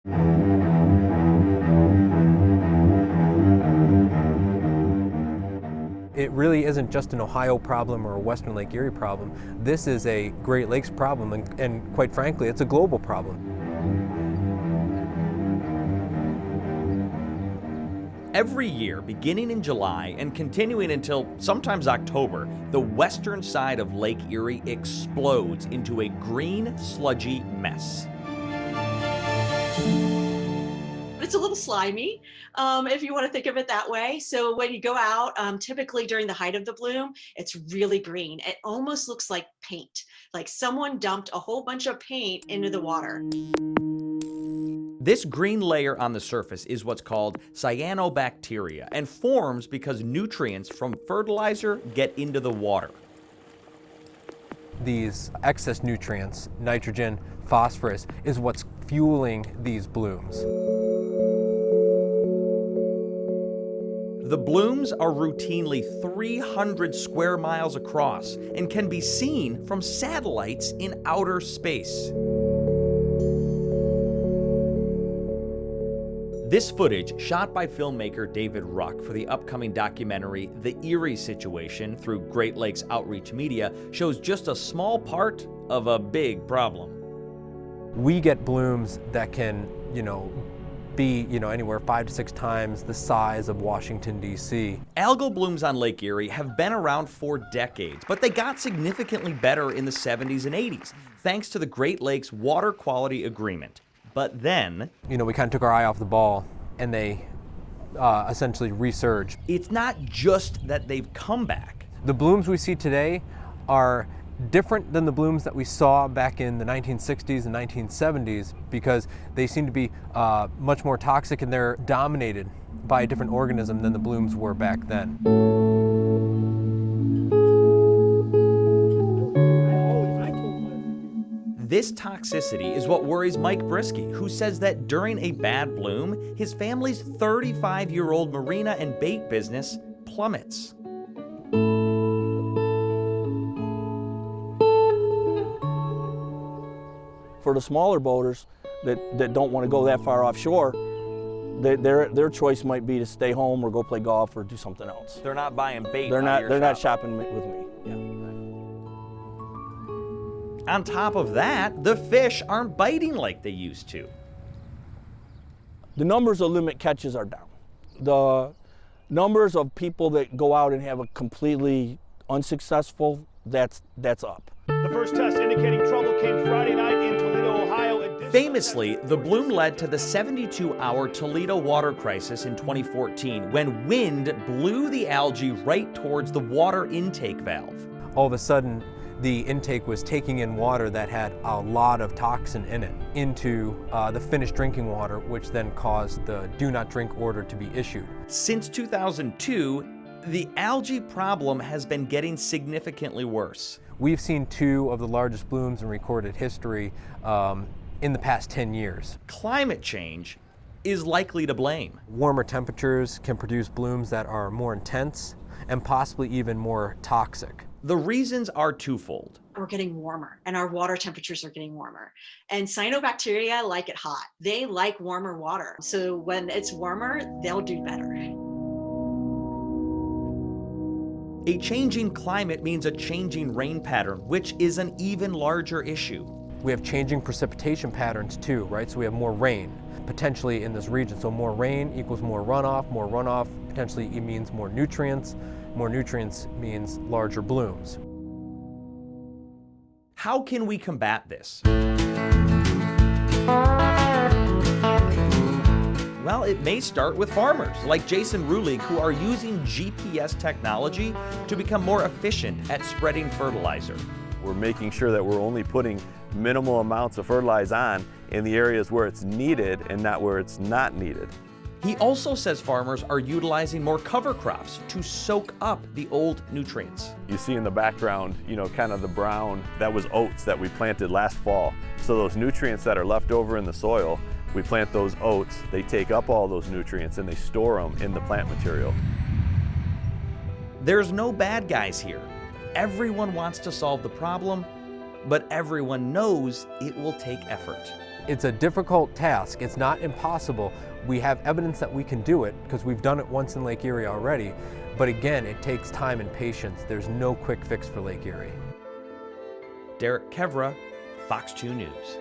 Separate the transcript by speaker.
Speaker 1: It really isn't just an Ohio problem or a Western Lake Erie problem. This is a Great Lakes problem, and quite frankly, it's a global problem.
Speaker 2: Every year, beginning in July and continuing until sometimes October, the western side of Lake Erie explodes into a green, sludgy mess.
Speaker 3: It's a little slimy, if you want to think of it that way. So when you go out, typically during the height of the bloom, it's really green. It almost looks like paint, like someone dumped a whole bunch of paint into the water.
Speaker 2: This green layer on the surface is what's called Cyanobacteria and forms because nutrients from fertilizer get into the water.
Speaker 1: These excess nutrients, nitrogen, phosphorus, is what's fueling these blooms.
Speaker 2: The blooms are routinely 300 square miles across and can be seen from satellites in outer space. This footage, shot by filmmaker David Ruck for the upcoming documentary The Erie Situation through Great Lakes Outreach Media, shows just a small part of a big problem.
Speaker 1: We get blooms that can, be, anywhere 5 to 6 times the size of Washington, D.C.
Speaker 2: Algal blooms on Lake Erie have been around for decades, but they got significantly better in the 70s and 80s, thanks to the Great Lakes Water Quality Agreement. But then,
Speaker 1: we kind of took our eye off the ball, and they essentially resurged.
Speaker 2: It's not just that they've come back.
Speaker 1: The blooms we see today are different than the blooms that we saw back in the 1960s and 1970s because they seem to be much more toxic, and they're dominated by a different organism than the blooms were back then.
Speaker 2: This toxicity is what worries Mike Brisky, who says that during a bad bloom, his family's 35-year-old marina and bait business plummets.
Speaker 4: For the smaller boaters that don't want to go that far offshore, their choice might be to stay home or go play golf or do something else.
Speaker 2: They're not buying bait.
Speaker 4: They're not shopping with me. Yeah.
Speaker 2: On top of that, the fish aren't biting like they used to.
Speaker 4: The numbers of limit catches are down. The numbers of people that go out and have a completely unsuccessful, that's up.
Speaker 5: The first test indicating trouble came Friday night in Toledo, Ohio.
Speaker 2: Famously, the bloom led to the 72-hour Toledo water crisis in 2014 when wind blew the algae right towards the water intake valve.
Speaker 1: All of a sudden, the intake was taking in water that had a lot of toxin in it into the finished drinking water, which then caused the do not drink order to be issued.
Speaker 2: Since 2002, the algae problem has been getting significantly worse.
Speaker 1: We've seen 2 of the largest blooms in recorded history in the past 10 years.
Speaker 2: Climate change is likely to blame.
Speaker 1: Warmer temperatures can produce blooms that are more intense and possibly even more toxic.
Speaker 2: The reasons are twofold.
Speaker 3: We're getting warmer, and our water temperatures are getting warmer. And cyanobacteria like it hot. They like warmer water. So when it's warmer, they'll do better.
Speaker 2: A changing climate means a changing rain pattern, which is an even larger issue.
Speaker 1: We have changing precipitation patterns too, right? So we have more rain potentially in this region. So more rain equals more runoff potentially means more nutrients means larger blooms.
Speaker 2: How can we combat this? Well, it may start with farmers like Jason Rulig, who are using GPS technology to become more efficient at spreading fertilizer.
Speaker 6: We're making sure that we're only putting minimal amounts of fertilizer on in the areas where it's needed and not where it's not needed.
Speaker 2: He also says farmers are utilizing more cover crops to soak up the old nutrients.
Speaker 6: You see in the background, kind of the brown, that was oats that we planted last fall. So those nutrients that are left over in the soil, we plant those oats, they take up all those nutrients and they store them in the plant material.
Speaker 2: There's no bad guys here. Everyone wants to solve the problem, but everyone knows it will take effort.
Speaker 1: It's a difficult task. It's not impossible. We have evidence that we can do it because we've done it once in Lake Erie already. But again, it takes time and patience. There's no quick fix for Lake Erie.
Speaker 2: Derek Kevra, Fox 2 News.